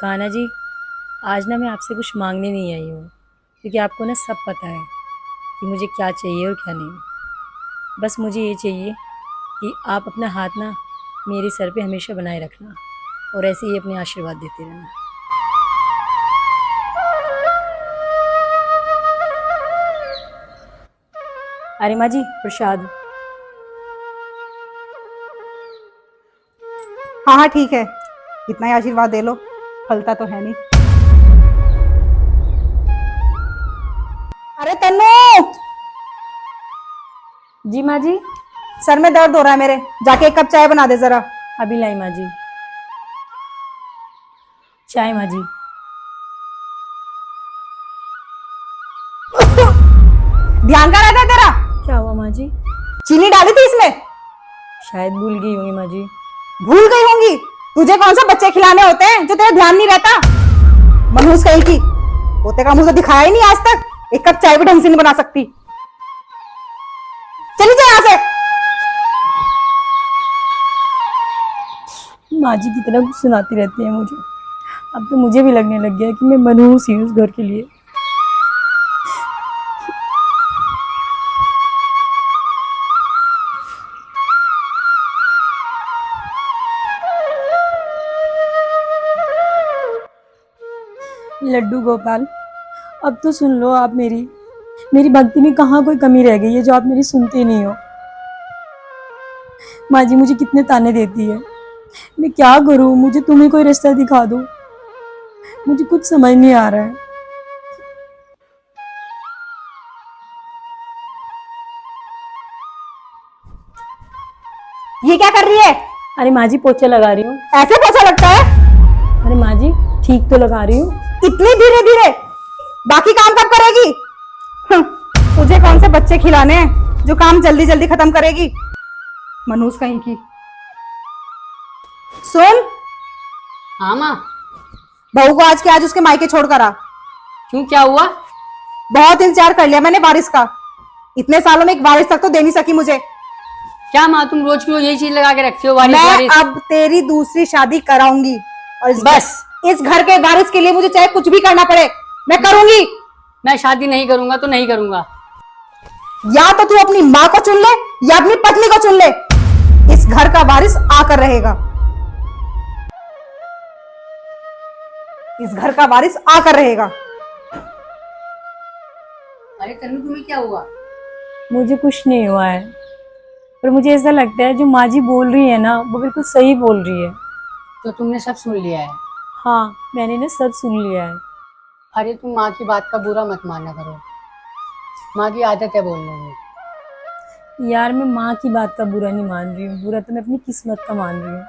कान्हा जी, आज ना मैं आपसे कुछ मांगने नहीं आई हूँ, क्योंकि आपको ना सब पता है कि मुझे क्या चाहिए और क्या नहीं। बस मुझे ये चाहिए कि आप अपना हाथ ना मेरे सर पे हमेशा बनाए रखना और ऐसे ही अपने आशीर्वाद देते रहना। अरे माँ जी, प्रसाद। हाँ हाँ ठीक है, इतना ही आशीर्वाद दे लो, फलता तो है नहीं। अरे तन्नू, जी माँ जी। सर में दर्द हो रहा है मेरे, जाके एक कप चाय बना दे जरा। अभी लाई माँ जी। चाय माँ जी। ध्यान कहाँ रहता है तेरा? क्या हुआ माँ जी? चीनी डाली थी इसमें? शायद भूल गई होंगी माँ जी। भूल गई होंगी? तुझे कौन सा बच्चे खिलाने होते हैं जो तेरा ध्यान नहीं रहता? मनहूस कहीं की, पोते का मुंह तो दिखाया ही नहीं आज तक, एक कप चाय भी ढंग से नहीं बना सकती। चली जा यहाँ से। माँ जी कितना कुछ सुनाती रहती है मुझे। अब तो मुझे भी लगने लग गया है कि मैं मनहूस ही हूँ उस घर के लिए। लड्डू गोपाल, अब तो सुन लो आप मेरी मेरी भक्ति में कहाँ कोई कमी रह गई है जो आप मेरी सुनते नहीं हो। माँ जी मुझे कितने ताने देती है, मैं क्या करूँ? मुझे तुम ही कोई रिश्ता दिखा दो, मुझे कुछ समझ नहीं आ रहा है। ये क्या कर रही है? अरे माँ जी, पोछा लगा रही हूँ। ऐसे पोछा लगता है? अरे माँ जी, ठीक तो लगा रही हूँ। इतनी धीरे धीरे? बाकी काम कब करेगी? तुझे कौन से बच्चे खिलाने हैं जो काम जल्दी जल्दी खत्म करेगी? मनहूस कहीं की। सुन, हाँ माँ। बहू को आज के आज उसके मायके छोड़ कर आ। क्यों, क्या हुआ? बहुत इंतजार कर लिया मैंने वारिस का, इतने सालों में एक वारिस तक तो दे नहीं सकी मुझे। क्या माँ, तुम रोज की रोज यही चीज लगा के रखती हो, वारिस मैं वारिस। अब तेरी दूसरी शादी कराऊंगी और बस। इस घर के वारिस के लिए मुझे चाहे कुछ भी करना पड़े, मैं करूंगी। मैं शादी नहीं करूंगा तो नहीं करूंगा। या तो तू अपनी माँ को चुन ले या अपनी पत्नी को चुन ले, इस घर का वारिस आकर रहेगा। इस घर का वारिस आकर रहेगा। अरे तन्नू, तुम्हें क्या हुआ? मुझे कुछ नहीं हुआ है, पर मुझे ऐसा लगता है जो माँ जी बोल रही है ना वो बिल्कुल सही बोल रही है। तो तुमने सब सुन लिया है? हाँ, मैंने ना सब सुन लिया है। अरे तुम माँ की बात का बुरा मत माना करो, माँ की आदत है बोलने में। यार, मैं माँ की बात का बुरा नहीं मान रही हूँ, बुरा तो मैं अपनी किस्मत का मान रही हूँ।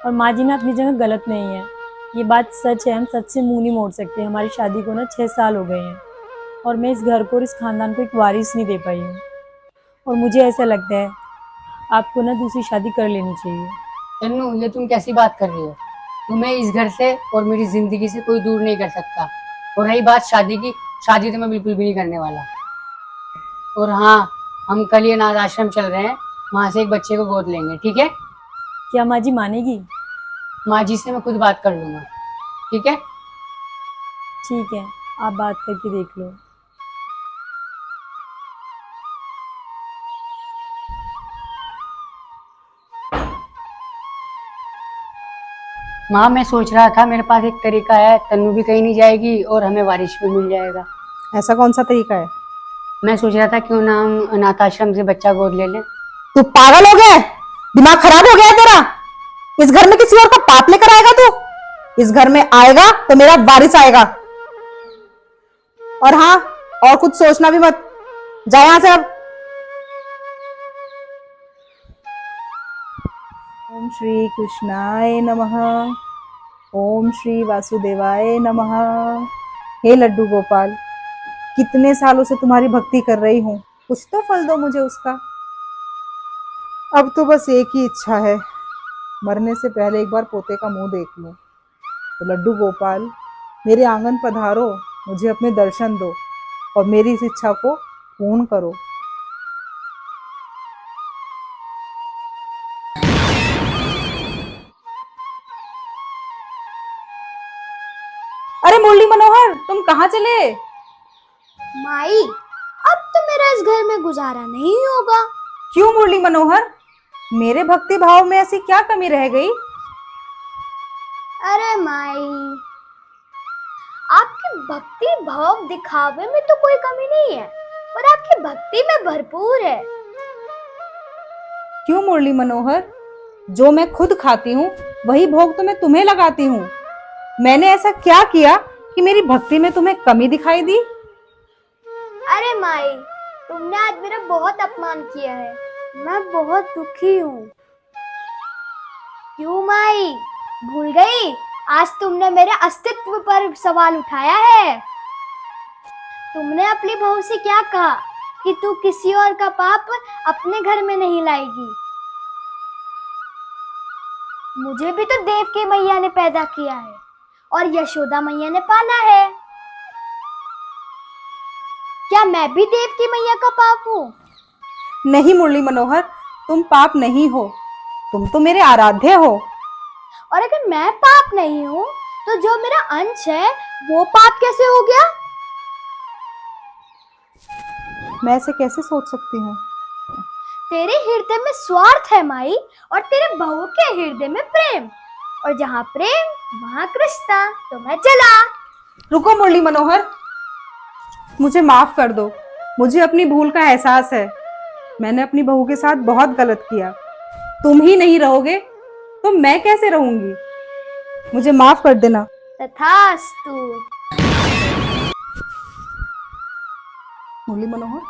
और माँ जी ना अपनी जगह गलत नहीं है, ये बात सच है, हम सच से मुंह नहीं मोड़ सकते। हमारी शादी को ना 6 साल हो गए हैं और मैं इस घर को और इस खानदान को एक वारिस नहीं दे पाई हूँ। और मुझे ऐसा लगता है आपको ना दूसरी शादी कर लेनी चाहिए। तन्नू, ये तुम कैसी बात कर रही हो? तुम्हें इस घर से और मेरी जिंदगी से कोई दूर नहीं कर सकता। और रही बात शादी की, शादी तो मैं बिल्कुल भी नहीं करने वाला। और हाँ, हम कल ये अनाथ आश्रम चल रहे हैं, वहां से एक बच्चे को गोद लेंगे, ठीक है? क्या माँ जी मानेगी? माँ जी से मैं खुद बात कर लूंगा, ठीक है? ठीक है, आप बात करके देख लो। माँ, मैं सोच रहा था मेरे पास एक तरीका है, तन्नू भी कहीं नहीं जाएगी और हमें वारिश भी मिल जाएगा। ऐसा कौन सा तरीका है? मैं सोच रहा था क्यों ना हम अनाथ आश्रम से बच्चा गोद ले लें। तू पागल हो गया है? दिमाग खराब हो गया है तेरा? इस घर में किसी और का पाप लेकर आएगा तू? इस घर में आएगा तो मेरा वारिस आएगा। और हाँ, और कुछ सोचना भी मत, जा यहां से अब। ओम श्री कृष्णाय नमः। ओम श्री वासुदेवाय नमः। हे लड्डू गोपाल, कितने सालों से तुम्हारी भक्ति कर रही हूँ, कुछ तो फल दो मुझे उसका। अब तो बस एक ही इच्छा है, मरने से पहले एक बार पोते का मुंह देख लूं। तो लड्डू गोपाल, मेरे आंगन पधारो, मुझे अपने दर्शन दो और मेरी इस इच्छा को पूर्ण करो। मुरली मनोहर, तुम कहाँ चले? माई, अब तो मेरा इस घर में गुजारा नहीं होगा। क्यों मुरली मनोहर, मेरे भक्ति भाव में ऐसी क्या कमी रह गई? अरे माई, आपकी भक्ति भाव दिखावे में तो कोई कमी नहीं है, पर आपकी भक्ति में भरपूर है। क्यों मुरली मनोहर, जो मैं खुद खाती हूँ वही भोग तो मैं तुम्हें लगाती हूँ। मैंने ऐसा क्या किया कि मेरी भक्ति में तुम्हें कमी दिखाई दी? अरे माई, तुमने आज मेरा बहुत अपमान किया है, मैं बहुत दुखी हूँ। क्यों माई, भूल गई? आज तुमने मेरे अस्तित्व पर सवाल उठाया है। तुमने अपनी बहू से क्या कहा कि तू किसी और का पाप अपने घर में नहीं लाएगी। मुझे भी तो देवकी मैया ने पैदा किया है और यशोदा मैया ने पाला है। क्या मैं भी देवकी मैया का पाप हूँ? नहीं मुरली मनोहर, तुम पाप नहीं हो, तुम तो मेरे आराध्य हो। और अगर मैं पाप नहीं हूँ तो जो मेरा अंश है वो पाप कैसे हो गया? मैं ऐसे कैसे सोच सकती हूँ? तेरे हृदय में स्वार्थ है माई, और तेरे बहू के हृदय में प्रेम, और जहाँ प्रेम वहाँ कृष्णा। तो मैं चला। रुको मुरली मनोहर, मुझे माफ कर दो, मुझे अपनी भूल का एहसास है। मैंने अपनी बहू के साथ बहुत गलत किया। तुम ही नहीं रहोगे तो मैं कैसे रहूंगी? मुझे माफ कर देना। तथास्तु। मुरली मनोहर,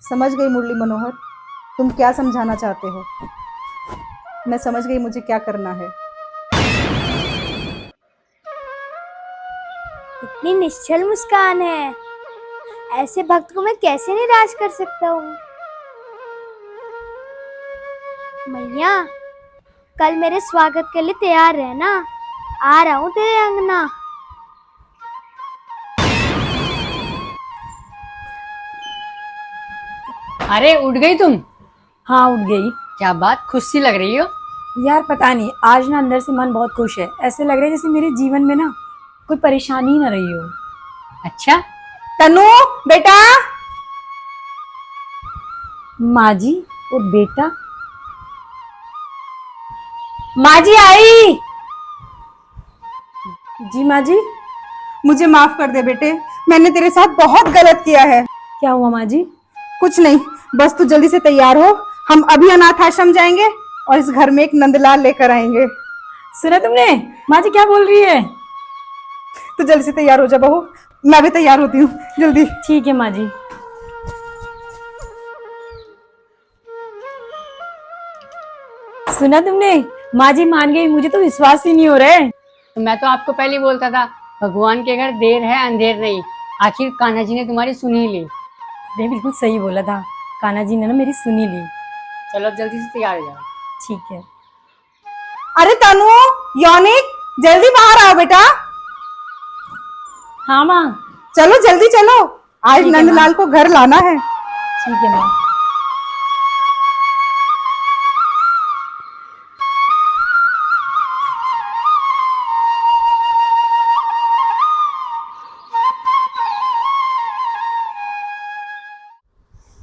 समझ गई मुरली मनोहर, तुम क्या समझाना चाहते हो। मैं समझ गई मुझे क्या करना है। इतनी निश्चल मुस्कान है, ऐसे भक्त को मैं कैसे निराश कर सकता हूँ। मैया, कल मेरे स्वागत के लिए तैयार रहना, आ रहा हूँ तेरे अंगना। अरे उठ गई तुम? हाँ उठ गई। क्या बात, खुश सी लग रही हो। यार पता नहीं, आज ना अंदर से मन बहुत खुश है। ऐसे लग रहा है जैसे मेरे जीवन में ना कोई परेशानी ही ना रही हो। अच्छा, तनु बेटा। माँ जी और बेटा। माँ जी आई। जी माँ जी। मुझे माफ कर दे बेटे, मैंने तेरे साथ बहुत गलत किया है। क्या हुआ माँ जी? कुछ नहीं, बस तू जल्दी से तैयार हो, हम अभी अनाथ आश्रम जाएंगे और इस घर में एक नंदलाल लेकर आएंगे। सुना तुमने? माँ जी क्या बोल रही है? तू जल्दी से तैयार हो जा बहू, मैं भी तैयार होती हूँ जल्दी। ठीक है माँ जी। सुना तुमने? माँ जी मान गई, मुझे तो विश्वास ही नहीं हो रहा है। तो मैं तो आपको पहले ही बोलता था, भगवान के घर देर है अंधेर नहीं। आखिर कान्हा जी ने तुम्हारी सुन ही ली। नहीं बिल्कुल सही बोला था, कान्हा जी ने ना मेरी सुनी ली। चलो अब जल्दी से तैयार हो जाओ। ठीक है। अरे तनु, यौनिक, जल्दी बाहर आओ बेटा। हाँ माँ। चलो जल्दी चलो, आज ठीक है, नंदलाल को घर लाना है। ठीक है माँ।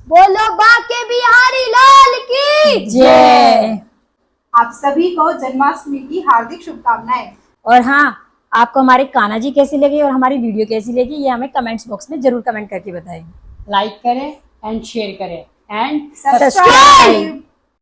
बोलो बाके बिहारी लाल की जय। आप सभी को जन्माष्टमी की हार्दिक शुभकामनाएं। और हाँ, आपको हमारे कान्हा जी कैसी लगी और हमारी वीडियो कैसी लगी ये हमें कमेंट्स बॉक्स में जरूर कमेंट करके बताएं। लाइक करें एंड शेयर करें एंड सब्सक्राइब।